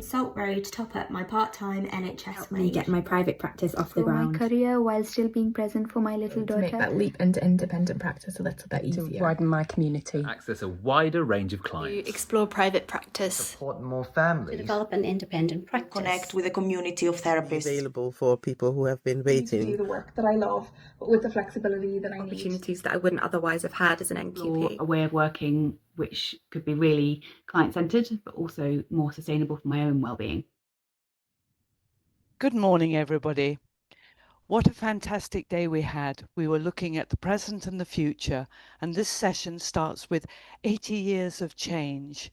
Salt Road to top up my part-time NHS Help wage. me get my private practice off the ground. My career while still being present for my little daughter. To make that leap into independent practice a little bit easier. To widen my community. Access a wider range of clients. To explore private practice. Support more families. To develop an independent practice. Connect with a community of therapists. Available for people who have been waiting. To do the work that I love, but with the flexibility that I need. Opportunities that I wouldn't otherwise have had as an NQP. A way of working which could be really client-centred, but also more sustainable for my own well-being. Good morning, everybody. What a fantastic day we had. We were looking at the present and the future, and this session starts with 80 years of change.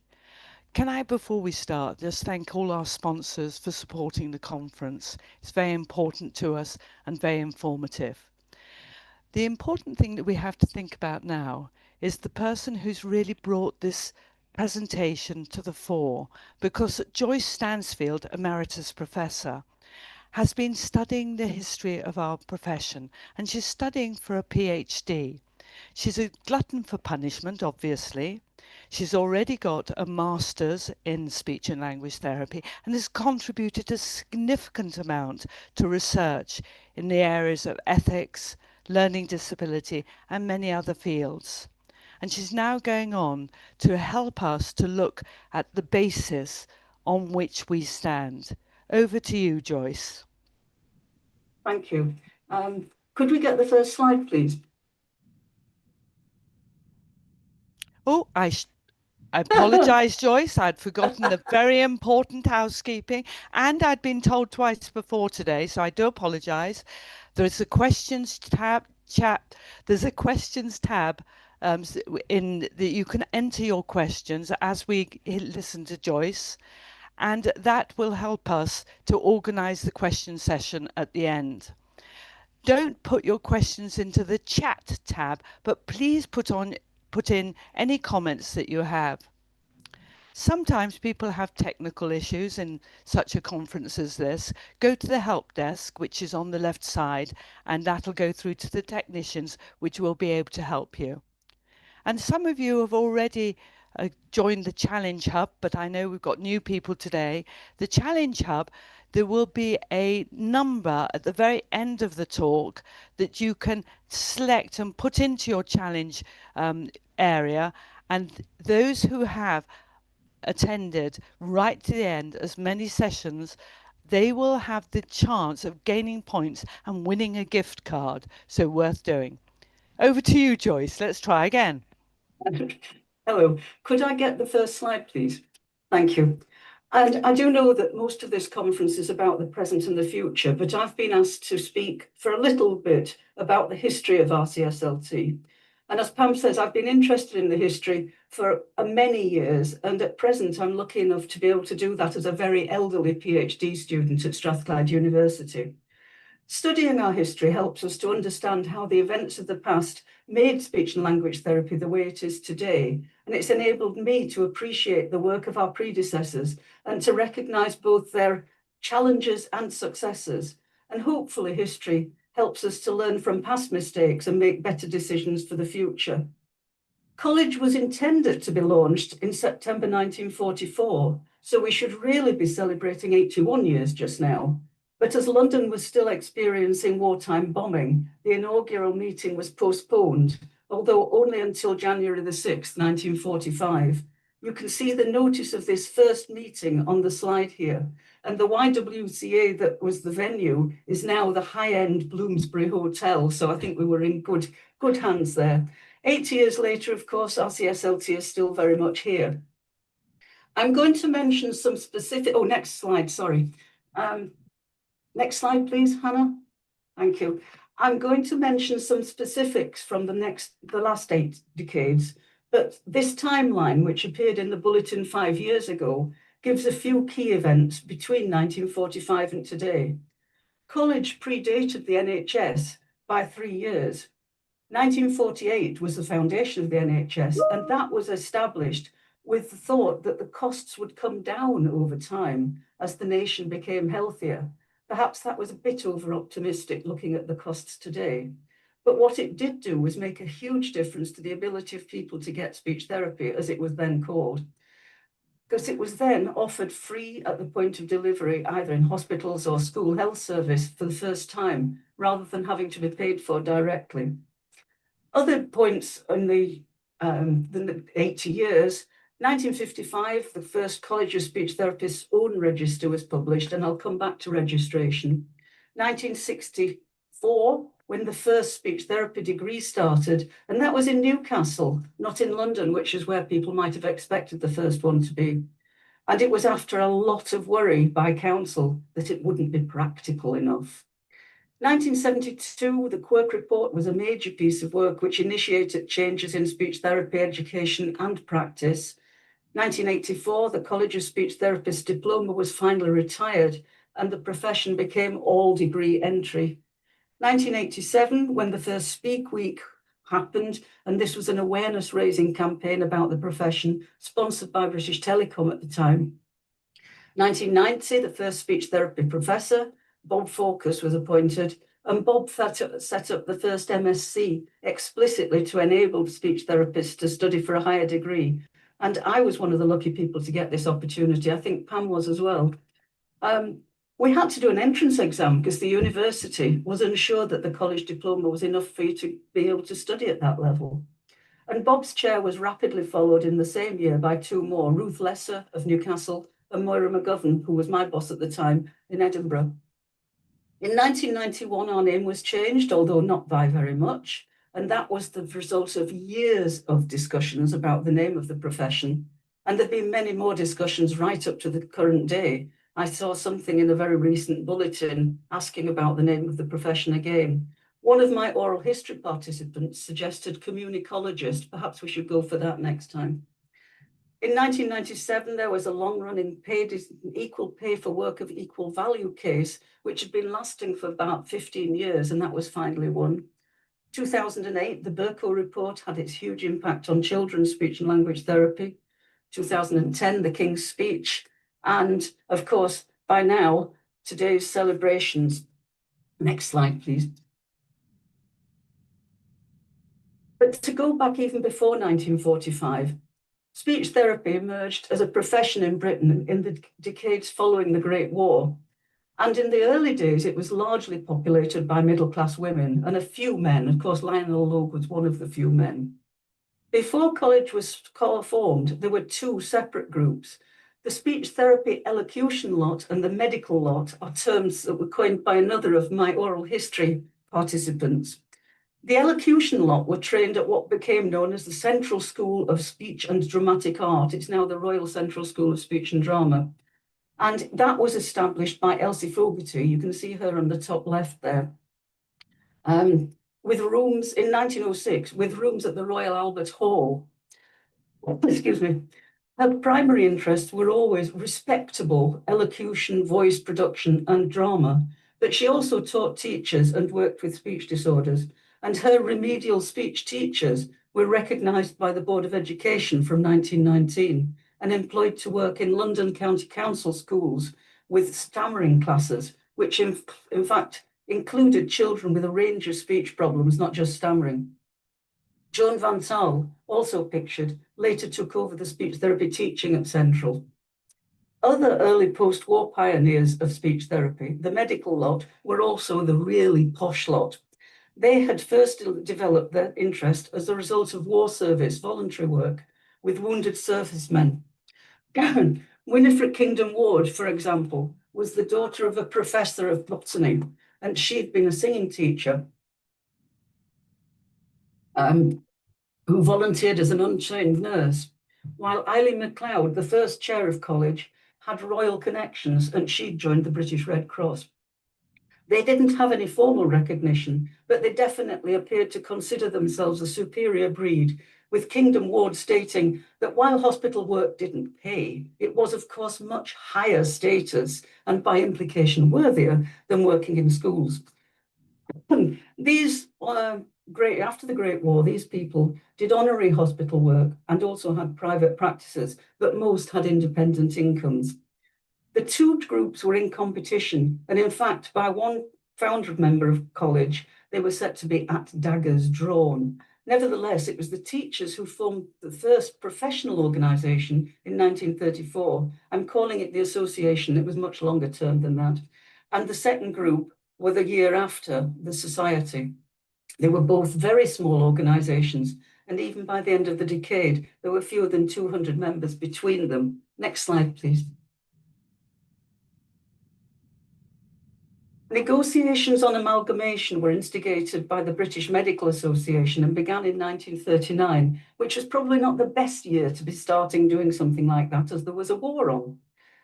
Can I, before we start, just thank all our sponsors for supporting the conference. It's very important to us and very informative. The important thing that we have to think about now is the person who's really brought this presentation to the fore, because Joyce Stansfield, Emeritus Professor, has been studying the history of our profession, and she's studying for a PhD. She's a glutton for punishment, obviously. She's already got a master's in speech and language therapy and has contributed a significant amount to research in the areas of ethics, learning disability, and many other fields. And she's now going on to help us to look at the basis on which we stand. Over to you, Joyce. Thank you. Could we get the first slide, please? Oh, I apologise, Joyce. I'd forgotten the very important housekeeping, and I'd been told twice before today, so I do apologise. There's a questions tab, There's a questions tab in that you can enter your questions as we listen to Joyce, and that will help us to organise the question session at the end. Don't put your questions into the chat tab, but please put in any comments that you have. Sometimes people have technical issues in such a conference as this. Go to the help desk, which is on the left side, and that'll go through to the technicians, which will be able to help you. And some of you have already joined the Challenge Hub, but I know we've got new people today. The Challenge Hub, there will be a number at the very end of the talk that you can select and put into your challenge area, and those who have attended right to the end as many sessions, they will have the chance of gaining points and winning a gift card, so worth doing. Over to you, Joyce. Let's try again. Hello, could I get the first slide, please? Thank you. And I do know that most of this conference is about the present and the future, but I've been asked to speak for a little bit about the history of RCSLT. And as Pam says, I've been interested in the history for many years, and at present I'm lucky enough to be able to do that as a very elderly PhD student at Strathclyde University. Studying our history helps us to understand how the events of the past made speech and language therapy the way it is today, and it's enabled me to appreciate the work of our predecessors and to recognise both their challenges and successes. And hopefully history helps us to learn from past mistakes and make better decisions for the future. College was intended to be launched in September 1944, so we should really be celebrating 81 years just now. But as London was still experiencing wartime bombing, the inaugural meeting was postponed, although only until January the 6th, 1945. You can see the notice of this first meeting on the slide here, and the YWCA that was the venue is now the high-end Bloomsbury Hotel, so I think we were in good hands there. 80 years later, of course, RCSLT is still very much here. I'm going to mention some specific, next slide, sorry. Next slide, please, Hannah. Thank you. I'm going to mention some specifics from the last 8 decades, but this timeline, which appeared in the bulletin 5 years ago, gives a few key events between 1945 and today. College predated the NHS by 3 years. 1948 was the foundation of the NHS, and that was established with the thought that the costs would come down over time as the nation became healthier. Perhaps that was a bit over-optimistic looking at the costs today. But what it did do was make a huge difference to the ability of people to get speech therapy, as it was then called. because it was then offered free at the point of delivery, either in hospitals or school health service for the first time, rather than having to be paid for directly. Other points in the 80 years, 1955, the first College of Speech Therapists' own register was published, and I'll come back to registration. 1964, when the first speech therapy degree started, and that was in Newcastle, not in London, which is where people might have expected the first one to be. And it was after a lot of worry by council that it wouldn't be practical enough. 1972, the Quirk Report was a major piece of work which initiated changes in speech therapy education and practice. 1984, the College of Speech Therapists diploma was finally retired and the profession became all degree entry. 1987, when the first Speak Week happened, and this was an awareness raising campaign about the profession sponsored by British Telecom at the time. 1990, the first speech therapy professor, Bob Focus, was appointed, and Bob set up the first MSc explicitly to enable speech therapists to study for a higher degree. And I was one of the lucky people to get this opportunity. I think Pam was as well. We had to do an entrance exam because the university was unsure that the college diploma was enough for you to be able to study at that level. And Bob's chair was rapidly followed in the same year by two more, Ruth Lesser of Newcastle and Moira McGovern, who was my boss at the time, in Edinburgh. In 1991, our name was changed, although not by very much. And that was the result of years of discussions about the name of the profession. And there have been many more discussions right up to the current day. I saw something in a very recent bulletin asking about the name of the profession again. One of my oral history participants suggested communicologist. Perhaps we should go for that next time. In 1997, there was a long-running equal pay for work of equal value case, which had been lasting for about 15 years, and that was finally won. 2008, the Burko report had its huge impact on children's speech and language therapy. 2010, the King's Speech. And of course, by now, today's celebrations. Next slide, please. But to go back even before 1945, speech therapy emerged as a profession in Britain in the decades following the Great War. And in the early days, it was largely populated by middle-class women and a few men. Of course, Lionel Logue was one of the few men. Before college was formed, there were two separate groups. The speech therapy elocution lot and the medical lot are terms that were coined by another of my oral history participants. The elocution lot were trained at what became known as the Central School of Speech and Dramatic Art. It's now the Royal Central School of Speech and Drama. And that was established by Elsie Fogarty. You can see her on the top left there. With rooms in 1906, with rooms at the Royal Albert Hall. Excuse me. Her primary interests were always respectable elocution, voice production, and drama. But she also taught teachers and worked with speech disorders. And her remedial speech teachers were recognised by the Board of Education from 1919 and employed to work in London County Council schools with stammering classes, which in fact included children with a range of speech problems, not just stammering. Joan Van Taal, also pictured, later took over the speech therapy teaching at Central. Other early post-war pioneers of speech therapy, the medical lot, were also the really posh lot. They had first developed their interest as a result of war service voluntary work with wounded servicemen. Winifred Kingdom Ward, for example, was the daughter of a professor of botany, and she'd been a singing teacher who volunteered as an untrained nurse, while Eileen MacLeod, the first chair of college, had royal connections and she'd joined the British Red Cross. They didn't have any formal recognition, but they definitely appeared to consider themselves a superior breed, with Kingdom Ward stating that while hospital work didn't pay, it was of course much higher status and by implication worthier than working in schools. These after the Great War, these people did honorary hospital work and also had private practices, but most had independent incomes. The two groups were in competition, and in fact, by one founder member of college, they were set to be at daggers drawn. Nevertheless, it was the teachers who formed the first professional organisation in 1934. I'm calling it the association. It was much longer term than that. And the second group were the year after, the society. They were both very small organisations, and even by the end of the decade, there were fewer than 200 members between them. Next slide, please. Negotiations on amalgamation were instigated by the British Medical Association and began in 1939, which was probably not the best year to be starting doing something like that, as there was a war on.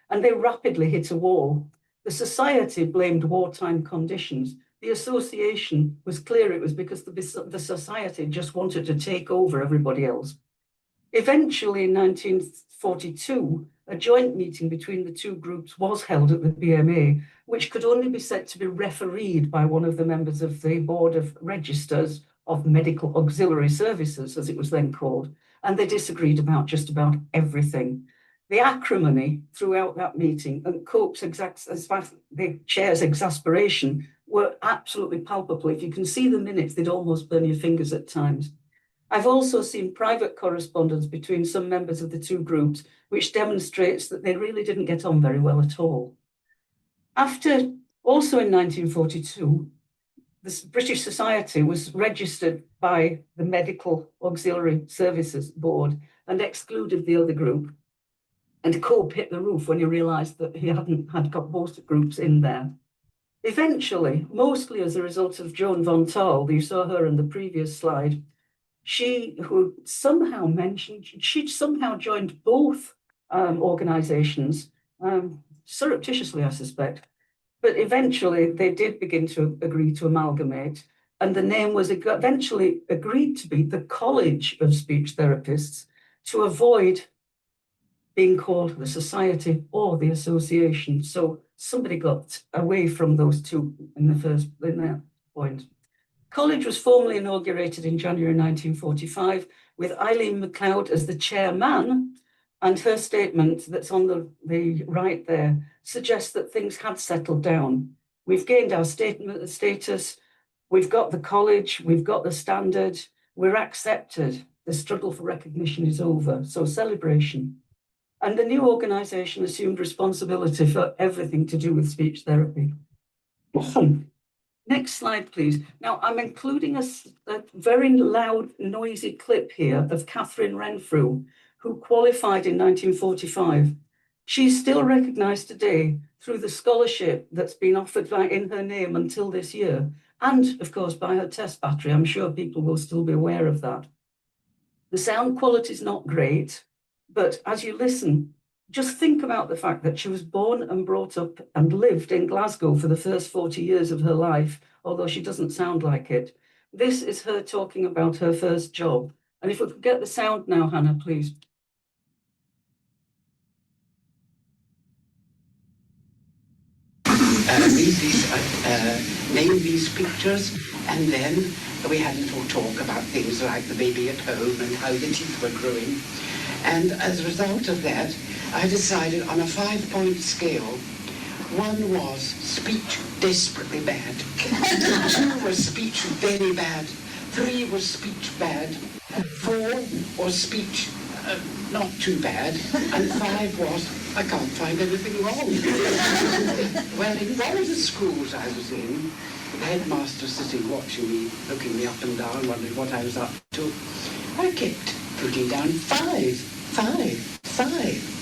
And they rapidly hit a wall. The society blamed wartime conditions. The association was clear it was because the society just wanted to take over everybody else. Eventually, in 1942, a joint meeting between the two groups was held at the BMA, which could only be said to be refereed by one of the members of the Board of Registers of Medical Auxiliary Services, as it was then called, and they disagreed about just about everything. The acrimony throughout that meeting and Cope's the chair's exasperation were absolutely palpable. If you can see the minutes, they'd almost burn your fingers at times. I've also seen private correspondence between some members of the two groups, which demonstrates that they really didn't get on very well at all. Also in 1942, the British Society was registered by the Medical Auxiliary Services Board and excluded the other group. And Cope hit the roof when he realised that he had got both groups in there. Eventually, mostly as a result of Joan von Taal, you saw her in the previous slide, she'd somehow joined both organisations, surreptitiously, I suspect. But eventually they did begin to agree to amalgamate, and the name was eventually agreed to be the College of Speech Therapists to avoid being called the Society or the Association. So somebody got away from those two in that point. College was formally inaugurated in January 1945 with Eileen MacLeod as the chairman, and her statement that's on the right there suggests that things had settled down. We've gained our status, we've got the college, we've got the standard, we're accepted. The struggle for recognition is over, so celebration. And the new organisation assumed responsibility for everything to do with speech therapy. Next slide, please. Now, I'm including a very loud, noisy clip here of Catherine Renfrew, who qualified in 1945. She's still recognised today through the scholarship that's been offered in her name until this year, and, of course, by her test battery. I'm sure people will still be aware of that. The sound quality is not great, but as you listen, just think about the fact that she was born and brought up and lived in Glasgow for the first 40 years of her life, although she doesn't sound like it. This is her talking about her first job. And if we could get the sound now, Hannah, please. Name these pictures, and then we had a little talk about things like the baby at home and how the teeth were growing. And as a result of that, I decided on a 5-point scale, 1 was speech desperately bad, 2 was speech very bad, 3 was speech bad, 4 was speech not too bad, and 5 was, I can't find anything wrong. Well, in one of the schools I was in, the headmaster sitting watching me, looking me up and down, wondering what I was up to, I kept putting down 5, 5, 5.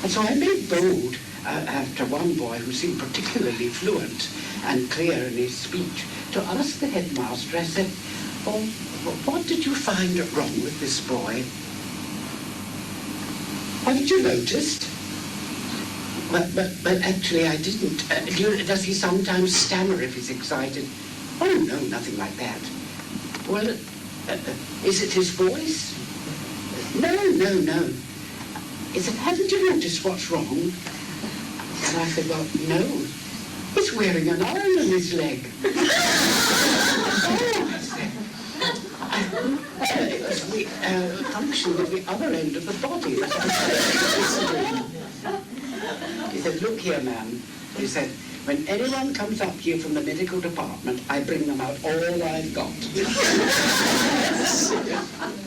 And so I made bold after one boy who seemed particularly fluent and clear in his speech to ask the headmaster. I said, "Oh, what did you find wrong with this boy? Haven't you noticed?" But actually I didn't. Does he sometimes stammer if he's excited? Oh, no, nothing like that. Well, is it his voice? No. Haven't you noticed what's wrong? And I said, well, no. He's wearing an iron on his leg. Oh, I said. It was the function at the other end of the body. He said, look here, ma'am. He said, When anyone comes up here from the medical department, I bring them out all I've got.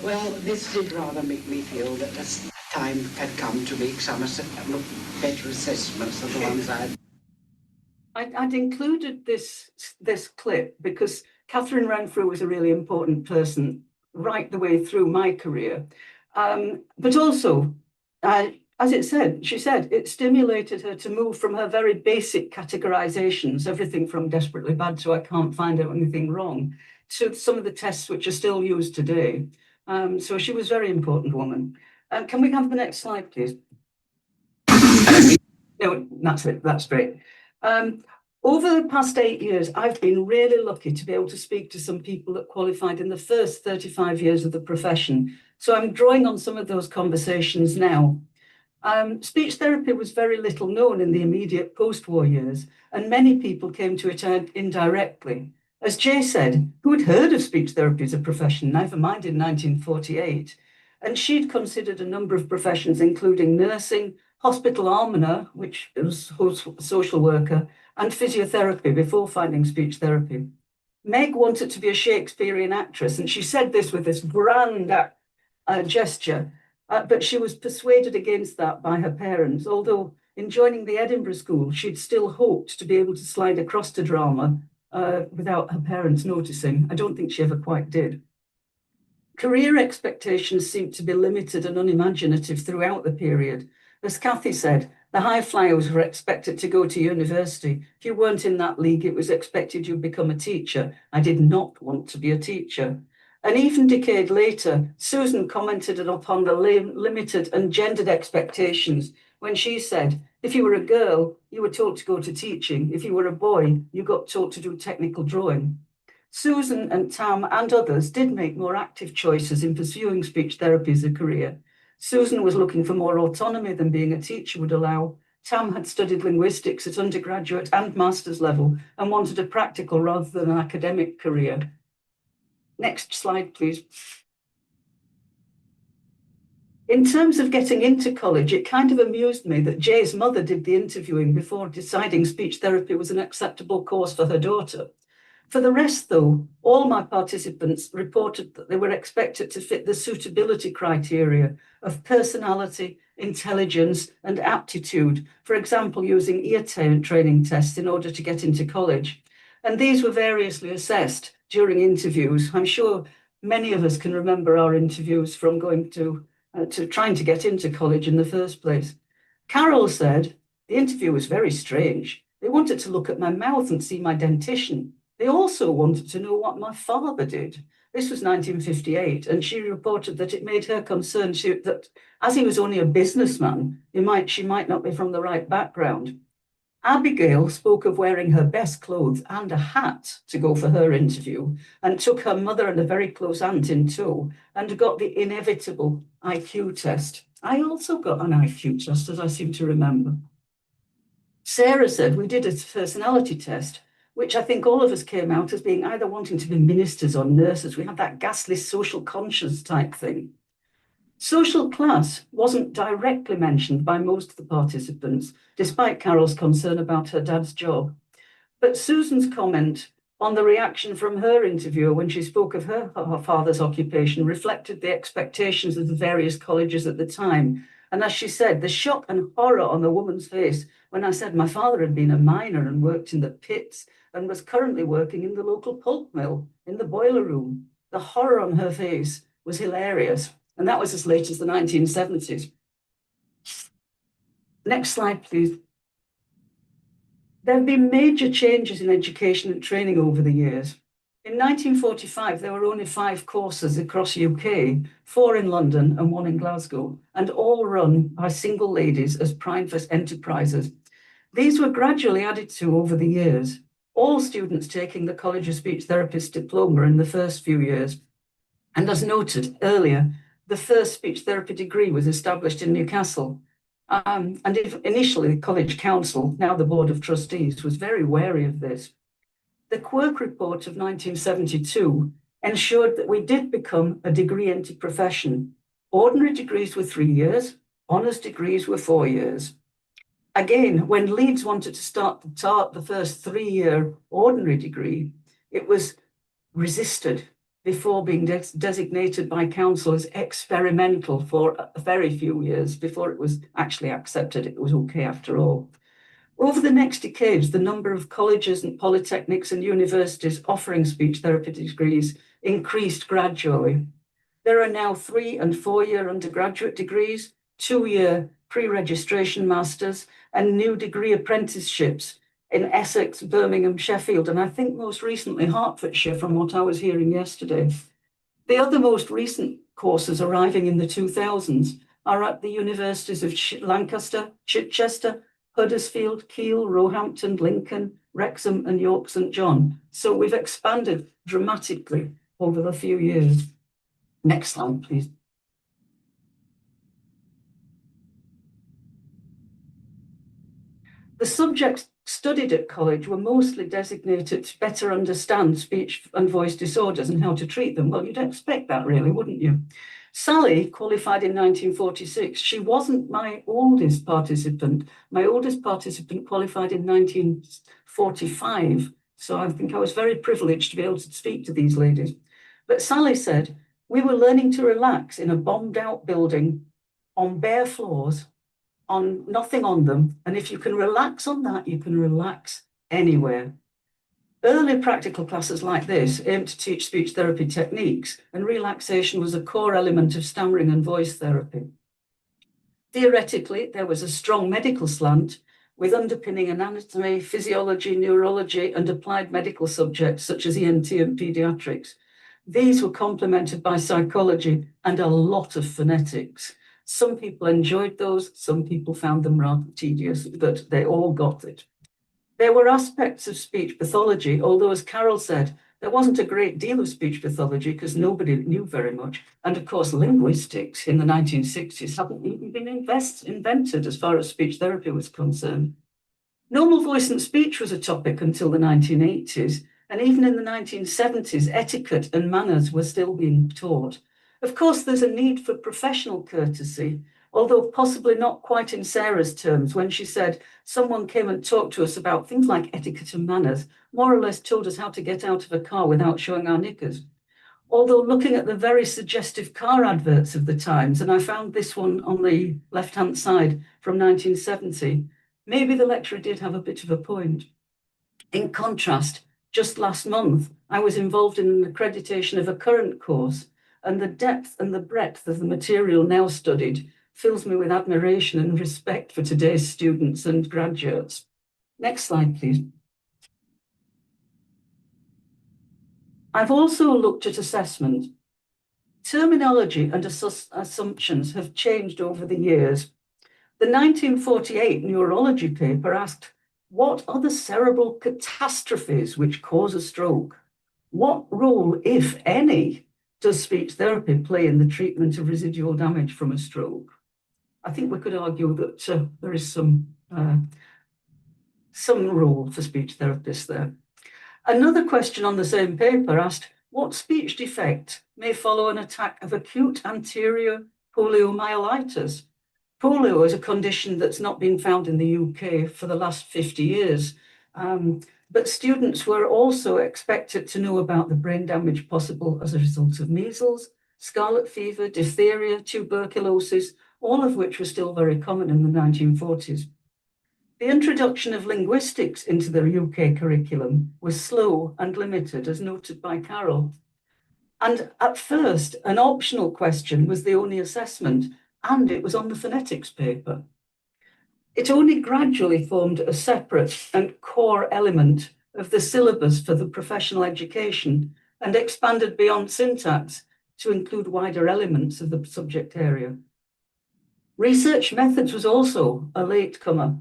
Well, this did rather make me feel that the time had come to make some better assessments of the ones I'd included this clip because Catherine Renfrew was a really important person right the way through my career. But also, she said, it stimulated her to move from her very basic categorizations, everything from desperately bad to I can't find out anything wrong, to some of the tests which are still used today. So she was a very important woman. Can we have the next slide, please? No, that's it. That's great. Over the past 8 years, I've been really lucky to be able to speak to some people that qualified in the first 35 years of the profession. So I'm drawing on some of those conversations now. Speech therapy was very little known in the immediate post-war years, and many people came to it indirectly. As Jay said, who had heard of speech therapy as a profession, never mind in 1948? And she'd considered a number of professions, including nursing, hospital almoner, which was social worker, and physiotherapy before finding speech therapy. Meg wanted to be a Shakespearean actress, and she said this with this grand gesture, but she was persuaded against that by her parents, although in joining the Edinburgh School, she'd still hoped to be able to slide across to drama without her parents noticing. I don't think she ever quite did. Career expectations seemed to be limited and unimaginative throughout the period. As Kathy said, the high flyers were expected to go to university. If you weren't in that league, it was expected you'd become a teacher. I did not want to be a teacher. An even decade later, Susan commented upon the limited and gendered expectations when she said, if you were a girl, you were taught to go to teaching. If you were a boy, you got taught to do technical drawing. Susan and Tam and others did make more active choices in pursuing speech therapy as a career. Susan was looking for more autonomy than being a teacher would allow. Tam had studied linguistics at undergraduate and master's level and wanted a practical rather than an academic career. Next slide, please. In terms of getting into college, it kind of amused me that Jay's mother did the interviewing before deciding speech therapy was an acceptable course for her daughter. For the rest, though, all my participants reported that they were expected to fit the suitability criteria of personality, intelligence, and aptitude, for example, using ear training tests in order to get into college. And these were variously assessed during interviews. I'm sure many of us can remember our interviews from going to trying to get into college in the first place. Carol said, the interview was very strange. They wanted to look at my mouth and see my dentition. They also wanted to know what my father did. This was 1958, and she reported that it made her concerned that as he was only a businessman, she might not be from the right background. Abigail spoke of wearing her best clothes and a hat to go for her interview, and took her mother and a very close aunt in tow, and got the inevitable IQ test. I also got an IQ test, as I seem to remember. Sarah said we did a personality test, which I think all of us came out as being either wanting to be ministers or nurses. We had that ghastly social conscience type thing. Social class wasn't directly mentioned by most of the participants, despite Carol's concern about her dad's job. But Susan's comment on the reaction from her interviewer when she spoke of her father's occupation reflected the expectations of the various colleges at the time. And as she said, the shock and horror on the woman's face when I said my father had been a miner and worked in the pits and was currently working in the local pulp mill in the boiler room. The horror on her face was hilarious. And that was as late as the 1970s. Next slide, please. There have been major changes in education and training over the years. In 1945, there were only 5 courses across UK, 4 in London and 1 in Glasgow, and all run by single ladies as private enterprises. These were gradually added to over the years. All students taking the College of Speech Therapist diploma in the first few years. And as noted earlier, the first speech therapy degree was established in Newcastle. And initially, the College Council, now the Board of Trustees, was very wary of this. The Quirk Report of 1972 ensured that we did become a degree-entry profession. Ordinary degrees were 3 years, honours degrees were 4 years. Again, when Leeds wanted to start the first 3-year ordinary degree, it was resisted before being designated by council as experimental for a very few years before it was actually accepted. It was okay after all. Over the next decades, the number of colleges and polytechnics and universities offering speech therapy degrees increased gradually. There are now 3- and 4-year undergraduate degrees, 2-year pre-registration masters, and new degree apprenticeships in Essex, Birmingham, Sheffield, and I think most recently Hertfordshire, from what I was hearing yesterday. The other most recent courses arriving in the 2000s are at the universities of Lancaster, Chichester, Huddersfield, Keele, Roehampton, Lincoln, Wrexham, and York St John. So we've expanded dramatically over the few years. Next slide, please. The subjects studied at college were mostly designated to better understand speech and voice disorders and how to treat them. Well, you'd expect that really, wouldn't you? Sally qualified in 1946. She wasn't my oldest participant. My oldest participant qualified in 1945. So I think I was very privileged to be able to speak to these ladies. But Sally said, we were learning to relax in a bombed out building on bare floors, on nothing on them. And if you can relax on that, you can relax anywhere. Early practical classes like this aimed to teach speech therapy techniques, and relaxation was a core element of stammering and voice therapy. Theoretically, there was a strong medical slant with underpinning anatomy, physiology, neurology, and applied medical subjects such as ENT and pediatrics. These were complemented by psychology and a lot of phonetics. Some people enjoyed those, some people found them rather tedious, but they all got it. There were aspects of speech pathology, although, as Carol said, there wasn't a great deal of speech pathology because nobody knew very much. And of course, linguistics in the 1960s hadn't even been invented as far as speech therapy was concerned. Normal voice and speech was a topic until the 1980s, and even in the 1970s, etiquette and manners were still being taught. Of course, there's a need for professional courtesy, although possibly not quite in Sarah's terms when she said someone came and talked to us about things like etiquette and manners, more or less told us how to get out of a car without showing our knickers. Although looking at the very suggestive car adverts of the times, and I found this one on the left-hand side from 1970, maybe the lecturer did have a bit of a point. In contrast, just last month, I was involved in an accreditation of a current course, and the depth and the breadth of the material now studied fills me with admiration and respect for today's students and graduates. Next slide, please. I've also looked at assessment. Terminology and assumptions have changed over the years. The 1948 neurology paper asked, what are the cerebral catastrophes which cause a stroke? What role, if any, does speech therapy play in the treatment of residual damage from a stroke? I think we could argue that there is some role for speech therapists there. Another question on the same paper asked, what speech defect may follow an attack of acute anterior poliomyelitis? Polio is a condition that's not been found in the UK for the last 50 years, but students were also expected to know about the brain damage possible as a result of measles, scarlet fever, diphtheria, tuberculosis, all of which were still very common in the 1940s. The introduction of linguistics into the UK curriculum was slow and limited, as noted by Carol. And at first, an optional question was the only assessment, and it was on the phonetics paper. It only gradually formed a separate and core element of the syllabus for the professional education and expanded beyond syntax to include wider elements of the subject area. Research methods was also a latecomer.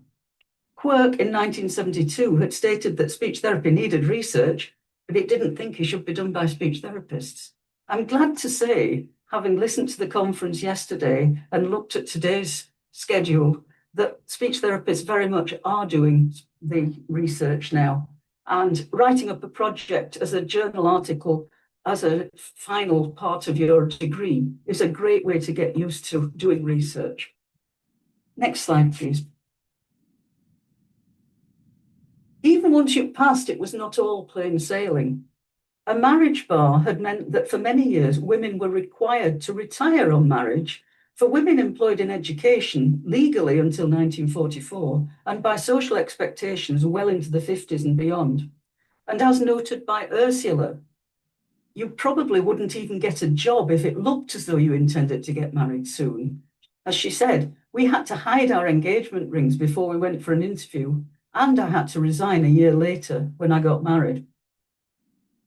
Quirk in 1972 had stated that speech therapy needed research, but it didn't think it should be done by speech therapists. I'm glad to say, having listened to the conference yesterday and looked at today's schedule, that speech therapists very much are doing the research now, and writing up a project as a journal article as a final part of your degree is a great way to get used to doing research. Next slide, please. Even once you passed, it was not all plain sailing. A marriage bar had meant that for many years, women were required to retire on marriage. For women employed in education, legally until 1944, and by social expectations well into the 50s and beyond. And as noted by Ursula, you probably wouldn't even get a job if it looked as though you intended to get married soon. As she said, we had to hide our engagement rings before we went for an interview, and I had to resign a year later when I got married.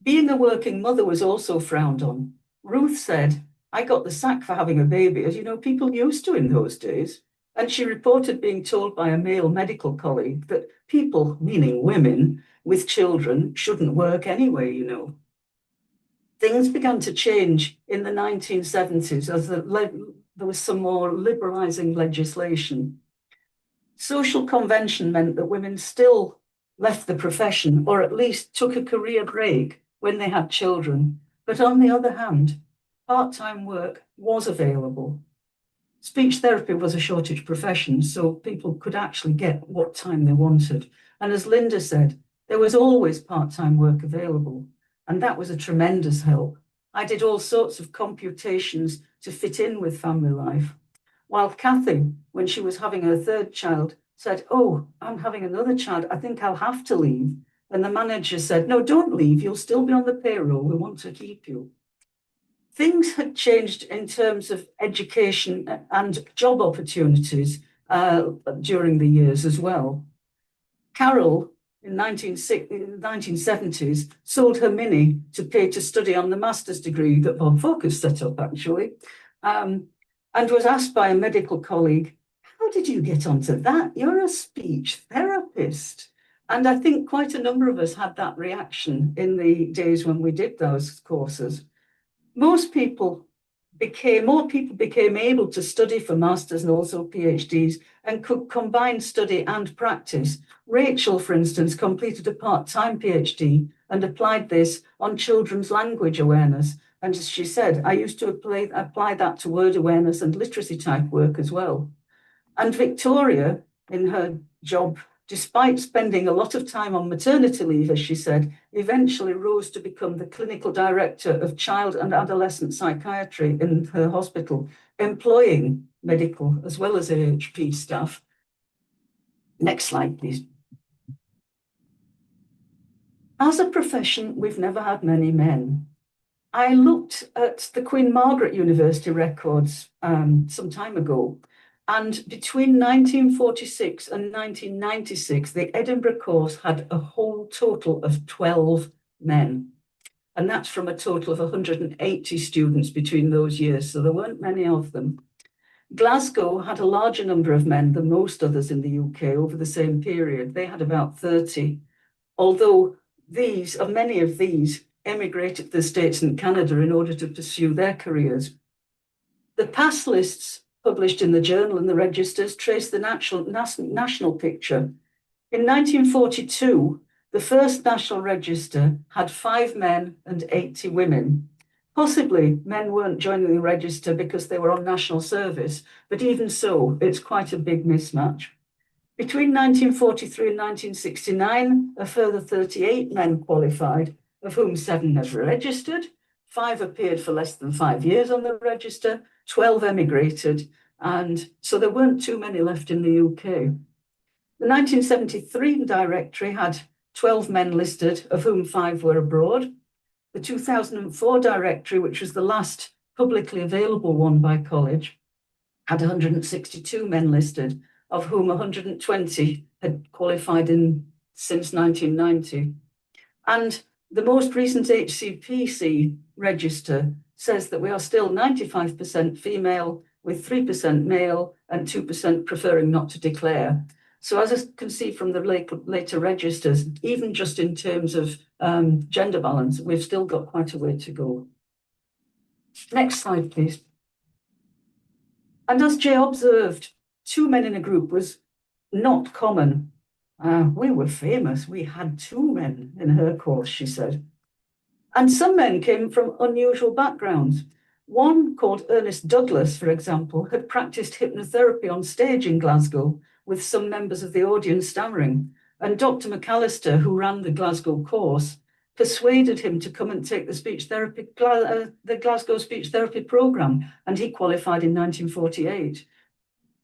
Being a working mother was also frowned on. Ruth said, I got the sack for having a baby, as you know, people used to in those days. And she reported being told by a male medical colleague that people, meaning women, with children shouldn't work anyway, you know. Things began to change in the 1970s as there was some more liberalising legislation. Social convention meant that women still left the profession, or at least took a career break when they had children. But on the other hand, part-time work was available. Speech therapy was a shortage profession, so people could actually get what time they wanted. And as Linda said, there was always part-time work available, and that was a tremendous help. I did all sorts of computations to fit in with family life. While Kathy, when she was having her third child, said, oh, I'm having another child, I think I'll have to leave. And the manager said, no, don't leave, you'll still be on the payroll, we want to keep you. Things had changed in terms of education and job opportunities during the years as well. Carol, in the 1970s, sold her Mini to pay to study on the master's degree that Bob Focus set up, actually, and was asked by a medical colleague, how did you get onto that? You're a speech therapist. And I think quite a number of us had that reaction in the days when we did those courses. More people became able to study for masters and also PhDs and could combine study and practice. Rachel, for instance, completed a part-time PhD and applied this on children's language awareness. And as she said, I used to apply that to word awareness and literacy type work as well. And Victoria, in her job, despite spending a lot of time on maternity leave, as she said, eventually rose to become the clinical director of child and adolescent psychiatry in her hospital, employing medical as well as AHP staff. Next slide, please. As a profession, we've never had many men. I looked at the Queen Margaret University records some time ago, and between 1946 and 1996, the Edinburgh course had a whole total of 12 men. And that's from a total of 180 students between those years, so there weren't many of them. Glasgow had a larger number of men than most others in the UK over the same period. They had about 30, although many of these emigrated to the States and Canada in order to pursue their careers. The pass lists published in the Journal and the registers trace the national picture. In 1942, the first national register had 5 men and 80 women. Possibly men weren't joining the register because they were on national service, but even so, it's quite a big mismatch. Between 1943 and 1969, a further 38 men qualified, of whom 7 never registered, 5 appeared for less than 5 years on the register, 12 emigrated, and so there weren't too many left in the UK. The 1973 directory had 12 men listed, of whom 5 were abroad. The 2004 directory, which was the last publicly available one by college, had 162 men listed, of whom 120 had qualified since 1990. And the most recent HCPC register says that we are still 95% female, with 3% male and 2% preferring not to declare. So as I can see from the later registers, even just in terms of gender balance, we've still got quite a way to go. Next slide, please. And as Jay observed, 2 men in a group was not common. We were famous. We had 2 men in her course, she said. And some men came from unusual backgrounds. One, called Ernest Douglas, for example, had practiced hypnotherapy on stage in Glasgow with some members of the audience stammering. And Dr. McAllister, who ran the Glasgow course, persuaded him to come and take the Glasgow speech therapy programme, and he qualified in 1948.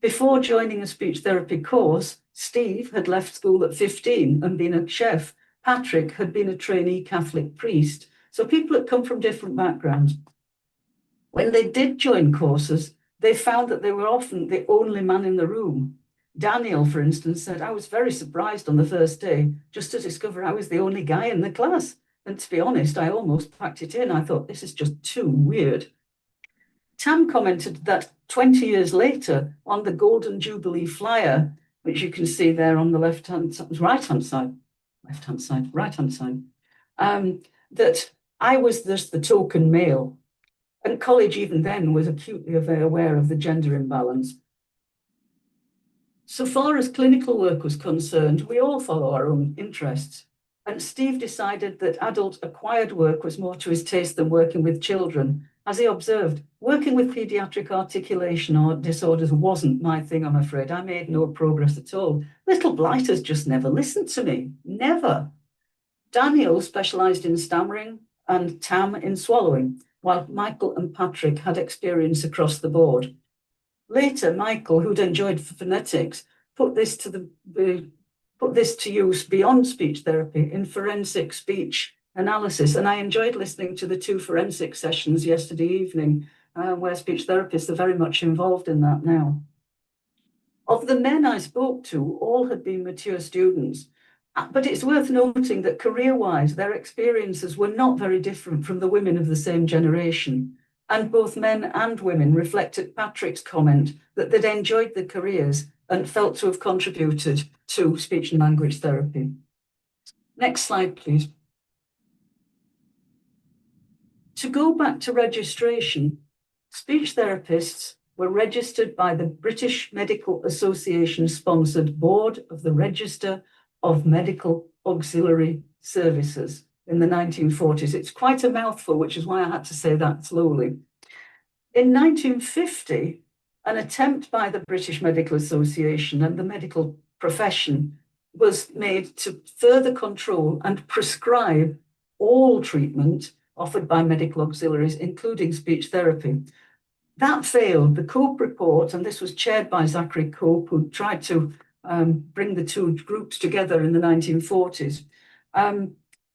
Before joining a speech therapy course, Steve had left school at 15 and been a chef. Patrick had been a trainee Catholic priest. So people had come from different backgrounds. When they did join courses, they found that they were often the only man in the room. Daniel, for instance, said, I was very surprised on the first day just to discover I was the only guy in the class. And to be honest, I almost packed it in. I thought, this is just too weird. Tam commented that 20 years later, on the Golden Jubilee flyer, which you can see there on the right-hand side, that I was just the token male. And college even then was acutely aware of the gender imbalance. So far as clinical work was concerned, we all follow our own interests. And Steve decided that adult acquired work was more to his taste than working with children. As he observed, working with paediatric articulation or disorders wasn't my thing, I'm afraid. I made no progress at all. Little blighters just never listened to me, never. Daniel specialised in stammering and Tam in swallowing, while Michael and Patrick had experience across the board. Later, Michael, who'd enjoyed phonetics, put this to use beyond speech therapy in forensic speech analysis. And I enjoyed listening to the 2 forensic sessions yesterday evening, where speech therapists are very much involved in that now. Of the men I spoke to, all had been mature students. But it's worth noting that career-wise, their experiences were not very different from the women of the same generation. And both men and women reflected Patrick's comment that they'd enjoyed their careers and felt to have contributed to speech and language therapy. Next slide, please. To go back to registration, speech therapists were registered by the British Medical Association-sponsored Board of the Register of Medical Auxiliary Services in the 1940s. It's quite a mouthful, which is why I had to say that slowly. In 1950, an attempt by the British Medical Association and the medical profession was made to further control and prescribe all treatment offered by medical auxiliaries, including speech therapy. That failed. The Cope report, and this was chaired by Zachary Cope, who tried to bring the 2 groups together in the 1940s.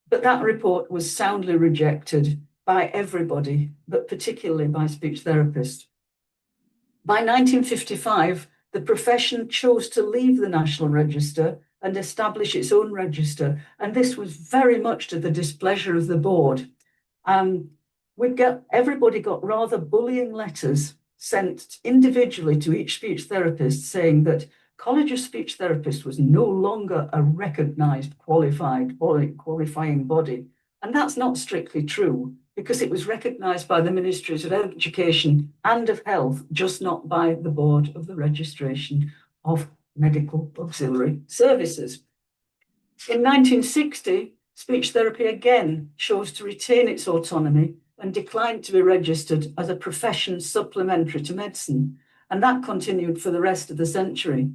But that report was soundly rejected by everybody, but particularly by speech therapists. By 1955, the profession chose to leave the National Register and establish its own register. And this was very much to the displeasure of the board. Everybody got rather bullying letters sent individually to each speech therapist saying that College of Speech Therapists was no longer a recognised qualifying body. And that's not strictly true, because it was recognised by the Ministries of Education and of Health, just not by the Board of the Registration of Medical Auxiliary Services. In 1960, speech therapy again chose to retain its autonomy and declined to be registered as a profession supplementary to medicine. And that continued for the rest of the century.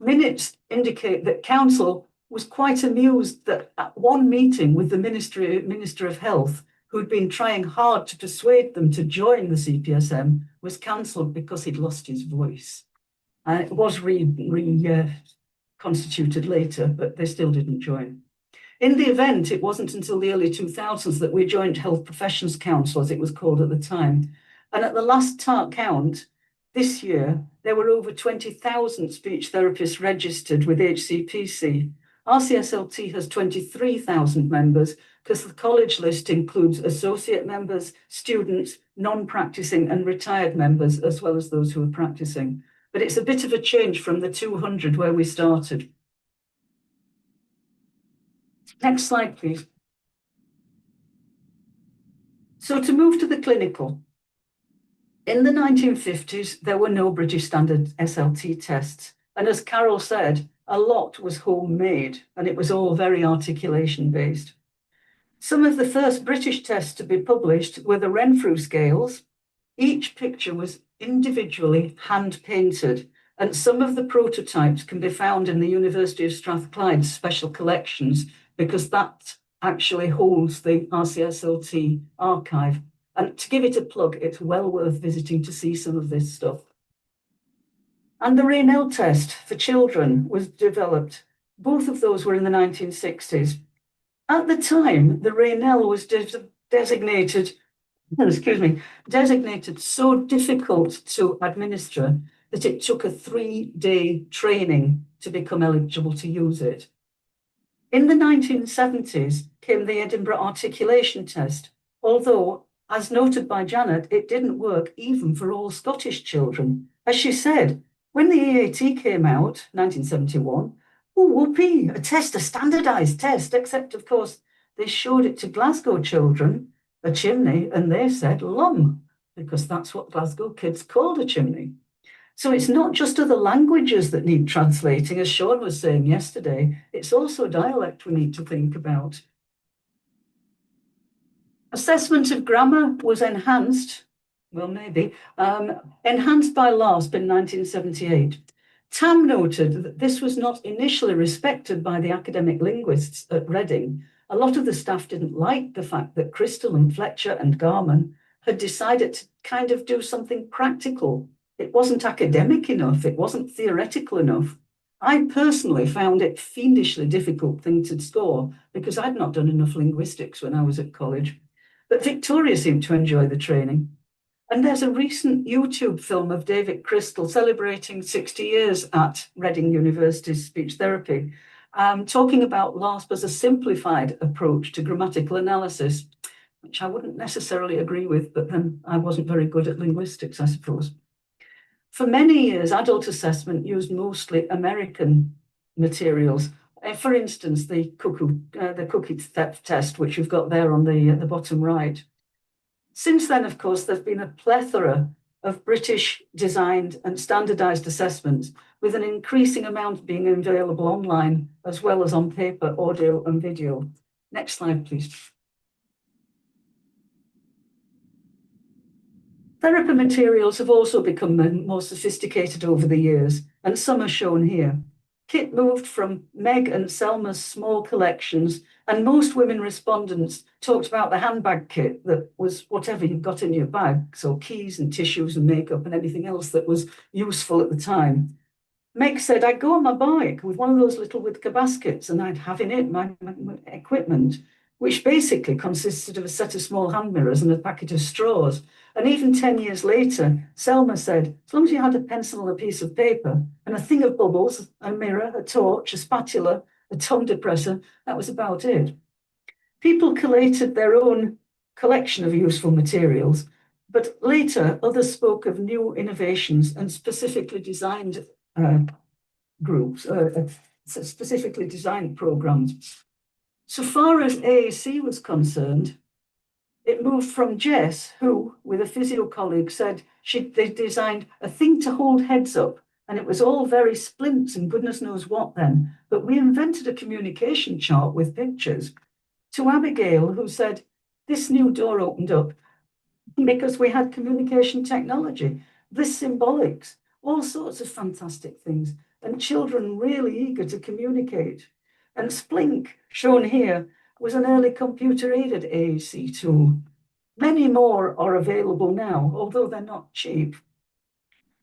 Minutes indicate that Council was quite amused that at one meeting with the Minister of Health, who'd been trying hard to persuade them to join the CPSM, was cancelled because he'd lost his voice. It was reconstituted later, but they still didn't join. In the event, it wasn't until the early 2000s that we joined Health Professions Council, as it was called at the time. And at the last count, this year, there were over 20,000 speech therapists registered with HCPC. RCSLT has 23,000 members because the college list includes associate members, students, non-practicing and retired members, as well as those who are practicing. But it's a bit of a change from the 200 where we started. Next slide, please. So to move to the clinical. In the 1950s, there were no British standard SLT tests. And as Carol said, a lot was homemade and it was all very articulation based. Some of the first British tests to be published were the Renfrew scales. Each picture was individually hand painted And some of the prototypes can be found in the University of Strathclyde's special collections, because that actually holds the RCSLT archive. And to give it a plug, it's well worth visiting to see some of this stuff. And the Raynell test for children was developed. Both of those were in the 1960s. At the time, the Raynell was designated so difficult to administer that it took a 3-day training to become eligible to use it. In the 1970s came the Edinburgh articulation test, although, as noted by Janet, it didn't work even for all Scottish children. As she said, when the EAT came out, 1971, oh, whoopee, a standardised test, except, of course, they showed it to Glasgow children, a chimney, and they said lum, because that's what Glasgow kids called a chimney. So it's not just other languages that need translating, as Sean was saying yesterday, it's also dialect we need to think about. Assessment of grammar was enhanced, well, maybe, enhanced by LASP in 1978. Tam noted that this was not initially respected by the academic linguists at Reading. A lot of the staff didn't like the fact that Crystal and Fletcher and Garman had decided to kind of do something practical. It wasn't academic enough, it wasn't theoretical enough. I personally found it a fiendishly difficult thing to score because I'd not done enough linguistics when I was at college. But Victoria seemed to enjoy the training. And there's a recent YouTube film of David Crystal celebrating 60 years at Reading University's speech therapy, talking about LASP as a simplified approach to grammatical analysis, which I wouldn't necessarily agree with, but then I wasn't very good at linguistics, I suppose. For many years, adult assessment used mostly American materials. For instance, the cookie test, which you've got there on the bottom right. Since then, of course, there's been a plethora of British designed and standardized assessments, with an increasing amount being available online, as well as on paper, audio and video. Next slide, please. Therapy materials have also become more sophisticated over the years, and some are shown here. Kit moved from Meg and Selma's small collections, and most women respondents talked about the handbag kit that was whatever you got in your bag, so keys and tissues and makeup and anything else that was useful at the time. Meg said, I'd go on my bike with one of those little Whittaker baskets and I'd have in it my equipment, which basically consisted of a set of small hand mirrors and a packet of straws. And even 10 years later, Selma said, as long as you had a pencil and a piece of paper and a thing of bubbles, a mirror, a torch, a spatula, a tongue depressor, that was about it. People collated their own collection of useful materials, but later others spoke of new innovations and specifically designed groups, specifically designed programs. So far as AAC was concerned, it moved from Jess, who, with a physio colleague, said they designed a thing to hold heads up, and it was all very splints and goodness knows what then, but we invented a communication chart with pictures, to Abigail, who said, this new door opened up because we had communication technology, this symbolics, all sorts of fantastic things, and children really eager to communicate. And Splink, shown here, was an early computer-aided AAC tool. Many more are available now, although they're not cheap.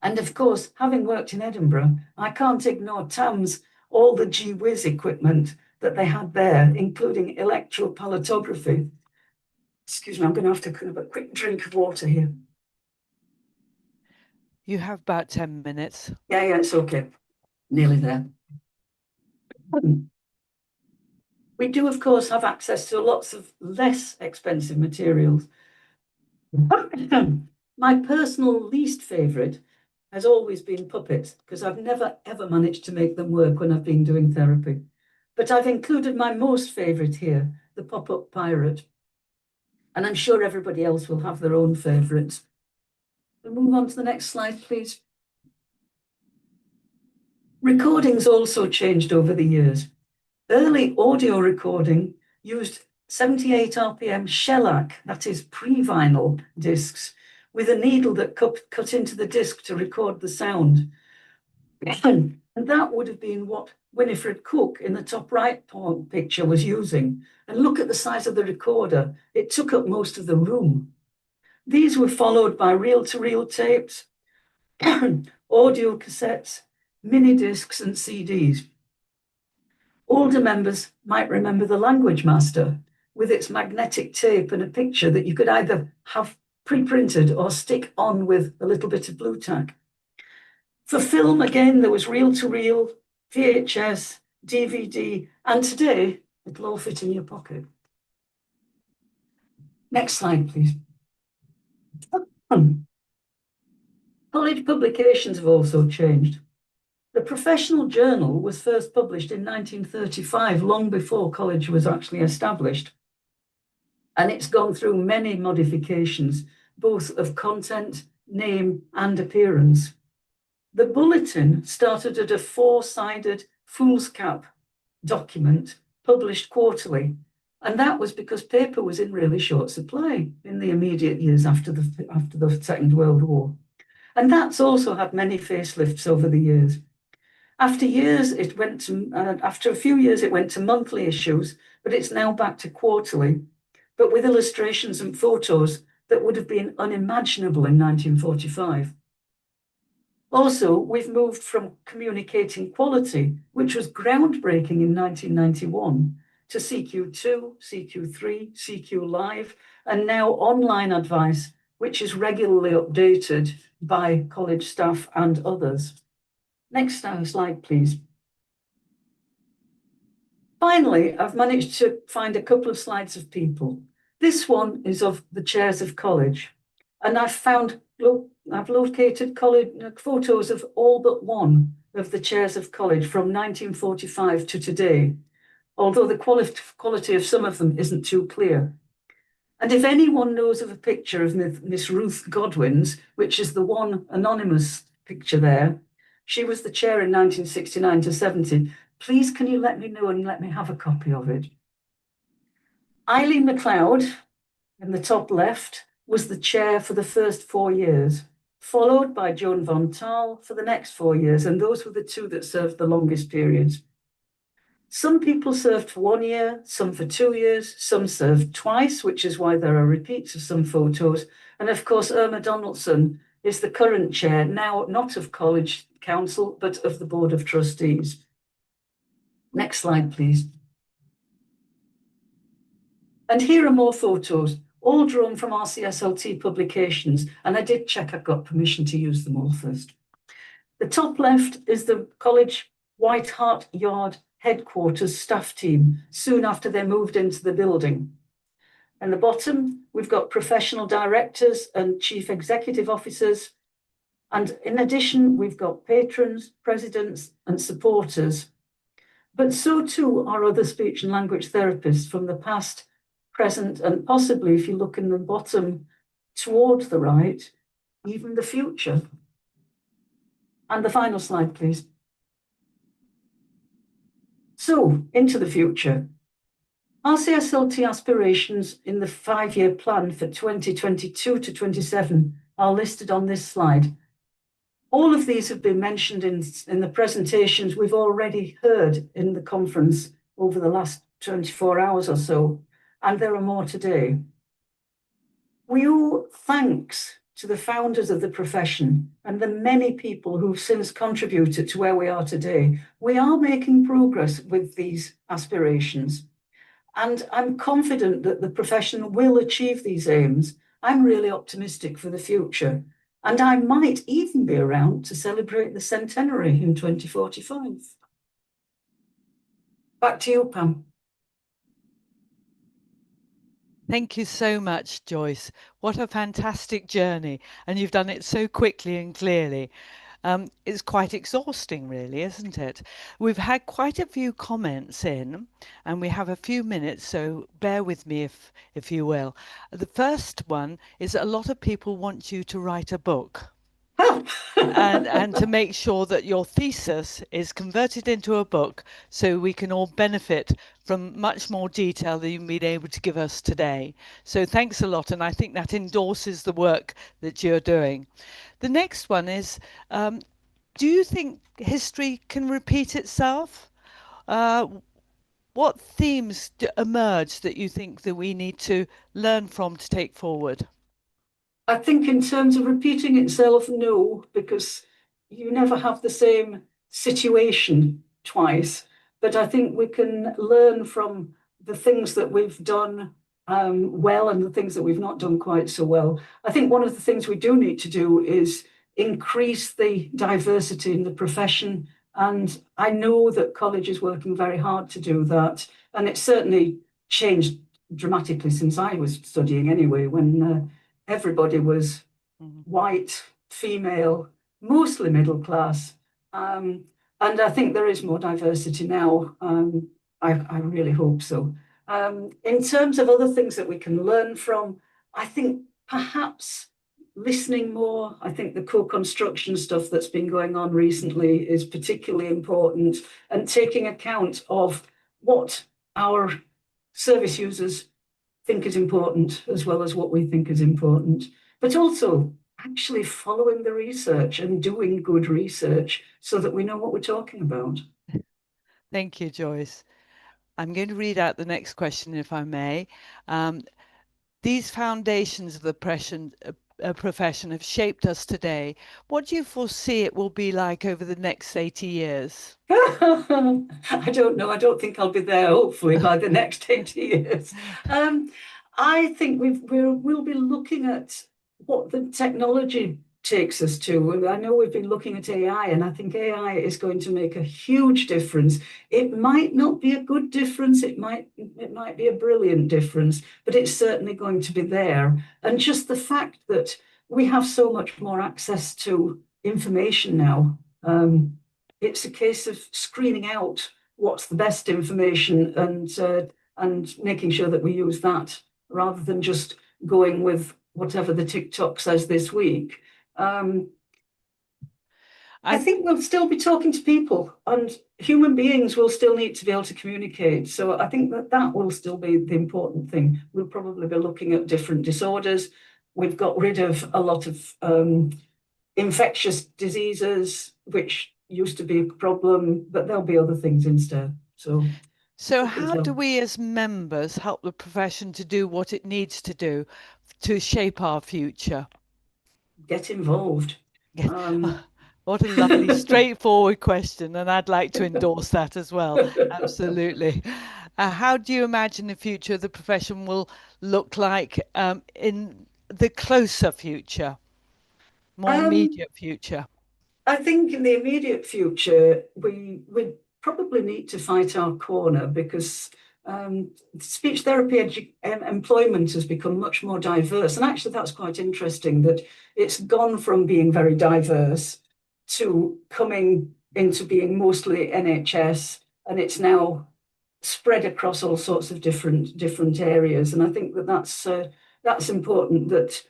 And of course, having worked in Edinburgh, I can't ignore Tam's all the gee whiz equipment that they had there, including electropalatography. Excuse me, I'm going to have to have a quick drink of water here. You have about 10 minutes. Yeah, it's okay. Nearly there. We do, of course, have access to lots of less expensive materials. My personal least favourite has always been puppets, because I've never, ever managed to make them work when I've been doing therapy. But I've included my most favourite here, the pop-up pirate. And I'm sure everybody else will have their own favourites. We'll move on to the next slide, please. Recordings also changed over the years. Early audio recording used 78 RPM shellac, that is pre-vinyl discs, with a needle that cut into the disc to record the sound. And that would have been what Winifred Cook in the top right picture was using. And look at the size of the recorder. It took up most of the room. These were followed by reel-to-reel tapes, audio cassettes, mini discs and CDs. Older members might remember the Language Master with its magnetic tape and a picture that you could either have pre-printed or stick on with a little bit of blue tack. For film, again, there was reel-to-reel, VHS, DVD, and today it'll all fit in your pocket. Next slide, please. College publications have also changed. The Professional Journal was first published in 1935, long before college was actually established. And it's gone through many modifications, both of content, name, and appearance. The Bulletin started at a 4-sided foolscap document published quarterly. And that was because paper was in really short supply in the immediate years after the Second World War. And that's also had many facelifts over the years. After a few years, it went to monthly issues, but it's now back to quarterly, but with illustrations and photos that would have been unimaginable in 1945. Also, we've moved from communicating quality, which was groundbreaking in 1991, to CQ2, CQ3, CQ Live, and now online advice, which is regularly updated by college staff and others. Next slide, please. Finally, I've managed to find a couple of slides of people. This one is of the chairs of college, and I've located college photos of all but one of the chairs of college from 1945 to today, although the quality of some of them isn't too clear. And if anyone knows of a picture of Miss Ruth Godwin's, which is the one anonymous picture there, she was the chair in 1969 to 70. Please, can you let me know and let me have a copy of it? Eileen MacLeod, in the top left, was the chair for the first 4 years, followed by Joan von Taal for the next 4 years, and those were the two that served the longest periods. Some people served for 1 year, some for 2 years, some served twice, which is why there are repeats of some photos. And of course, Irma Donaldson is the current chair, now not of College Council, but of the Board of Trustees. Next slide, please. And here are more photos, all drawn from RCSLT publications, and I did check I've got permission to use them all first. The top left is the College White Hart Yard headquarters staff team, soon after they moved into the building. And the bottom, we've got professional directors and chief executive officers. And in addition, we've got patrons, presidents, and supporters. But so too are other speech and language therapists from the past, present, and possibly, if you look in the bottom towards the right, even the future. And the final slide, please. So, into the future. RCSLT aspirations in the 5-year plan for 2022 to 27 are listed on this slide. All of these have been mentioned in the presentations we've already heard in the conference over the last 24 hours or so, and there are more today. We owe thanks to the founders of the profession and the many people who've since contributed to where we are today. We are making progress with these aspirations, and I'm confident that the profession will achieve these aims. I'm really optimistic for the future, and I might even be around to celebrate the centenary in 2045. Back to you, Pam. Thank you so much, Joyce. What a fantastic journey. And you've done it so quickly and clearly. It's quite exhausting, really, isn't it? We've had quite a few comments in, and we have a few minutes, so bear with me if you will. The first one is a lot of people want you to write a book. and to make sure that your thesis is converted into a book so we can all benefit from much more detail than you've been able to give us today. So thanks a lot, and I think that endorses the work that you're doing. The next one is Do you think history can repeat itself? What themes emerge that you think that we need to learn from to take forward? I think in terms of repeating itself, no, because you never have the same situation twice. But I think we can learn from the things that we've done well and the things that we've not done quite so well. I think one of the things we do need to do is increase the diversity in the profession. And I know that college is working very hard to do that. And it's certainly changed dramatically since I was studying anyway, when everybody was white, female, mostly middle class. And I think there is more diversity now. I really hope so. In terms of other things that we can learn from, I think perhaps listening more. I think the co-construction stuff that's been going on recently is particularly important, and taking account of what our service users think is important as well as what we think is important, but also actually following the research and doing good research so that we know what we're talking about. Thank you, Joyce. I'm going to read out the next question, if I may. These foundations of the profession have shaped us today. What do you foresee it will be like over the next 80 years? I don't know. I don't think I'll be there, hopefully, by the next 80 years. I think we'll be looking at what the technology takes us to. I know we've been looking at AI, and I think AI is going to make a huge difference. It might not be a good difference, it might be a brilliant difference, but it's certainly going to be there. And just the fact that we have so much more access to information now, it's a case of screening out what's the best information and making sure that we use that rather than just going with whatever the TikTok says this week. I think we'll still be talking to people, and human beings will still need to be able to communicate. So I think that will still be the important thing. We'll probably be looking at different disorders. We've got rid of a lot of infectious diseases, which used to be a problem, but there'll be other things instead. So how do we as members help the profession to do what it needs to do to shape our future? Get involved. What a lovely, straightforward question, and I'd like to endorse that as well. Absolutely. How do you imagine the future of the profession will look like in the closer future, more immediate future? I think in the immediate future, we probably need to fight our corner, because speech therapy employment has become much more diverse. And actually, that's quite interesting that it's gone from being very diverse to coming into being mostly NHS, and it's now spread across all sorts of different areas. And I think that's important, that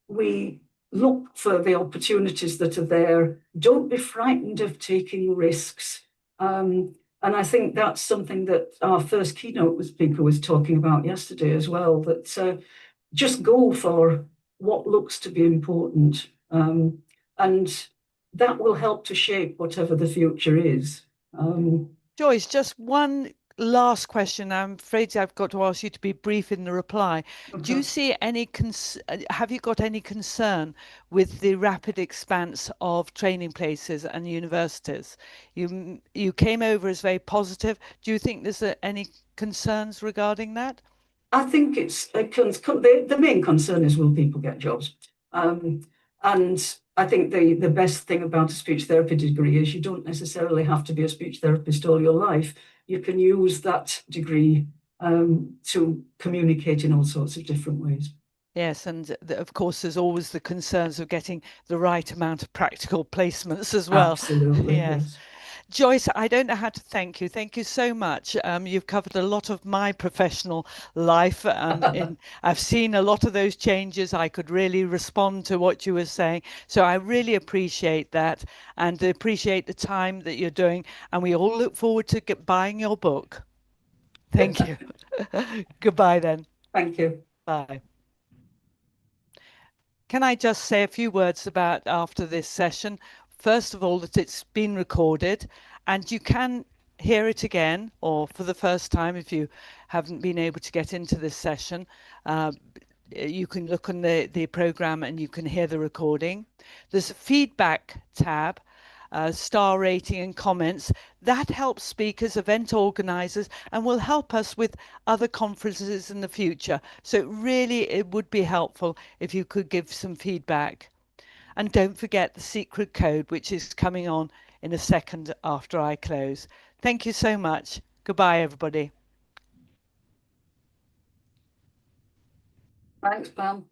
we look for the opportunities that are there. Don't be frightened of taking risks. And I think that's something that our first keynote speaker was talking about yesterday as well, that just go for what looks to be important. And that will help to shape whatever the future is. Joyce, just one last question. I'm afraid I've got to ask you to be brief in the reply. Okay. Do you see have you got any concern with the rapid expanse of training places and universities? You came over as very positive. Do you think there's any concerns regarding that? I think it's the main concern is, will people get jobs? And I think the best thing about a speech therapy degree is you don't necessarily have to be a speech therapist all your life. You can use that degree to communicate in all sorts of different ways. Yes, and of course, there's always the concerns of getting the right amount of practical placements as well. Absolutely, yes. Joyce, I don't know how to thank you. Thank you so much. You've covered a lot of my professional life. I've seen a lot of those changes. I could really respond to what you were saying. So I really appreciate that, and appreciate the time that you're doing. And we all look forward to buying your book. Thank you. Goodbye then. Thank you. Bye. Can I just say a few words about after this session? first of all, that it's been recorded and you can hear it again, or for the first time if you haven't been able to get into this session. You can look on the programme and you can hear the recording. There's a feedback tab, star rating and comments. That helps speakers, event organisers, and will help us with other conferences in the future. So it would be helpful if you could give some feedback. And don't forget the secret code, which is coming on in a second after I close. Thank you so much. Goodbye, everybody. Thanks, Pam.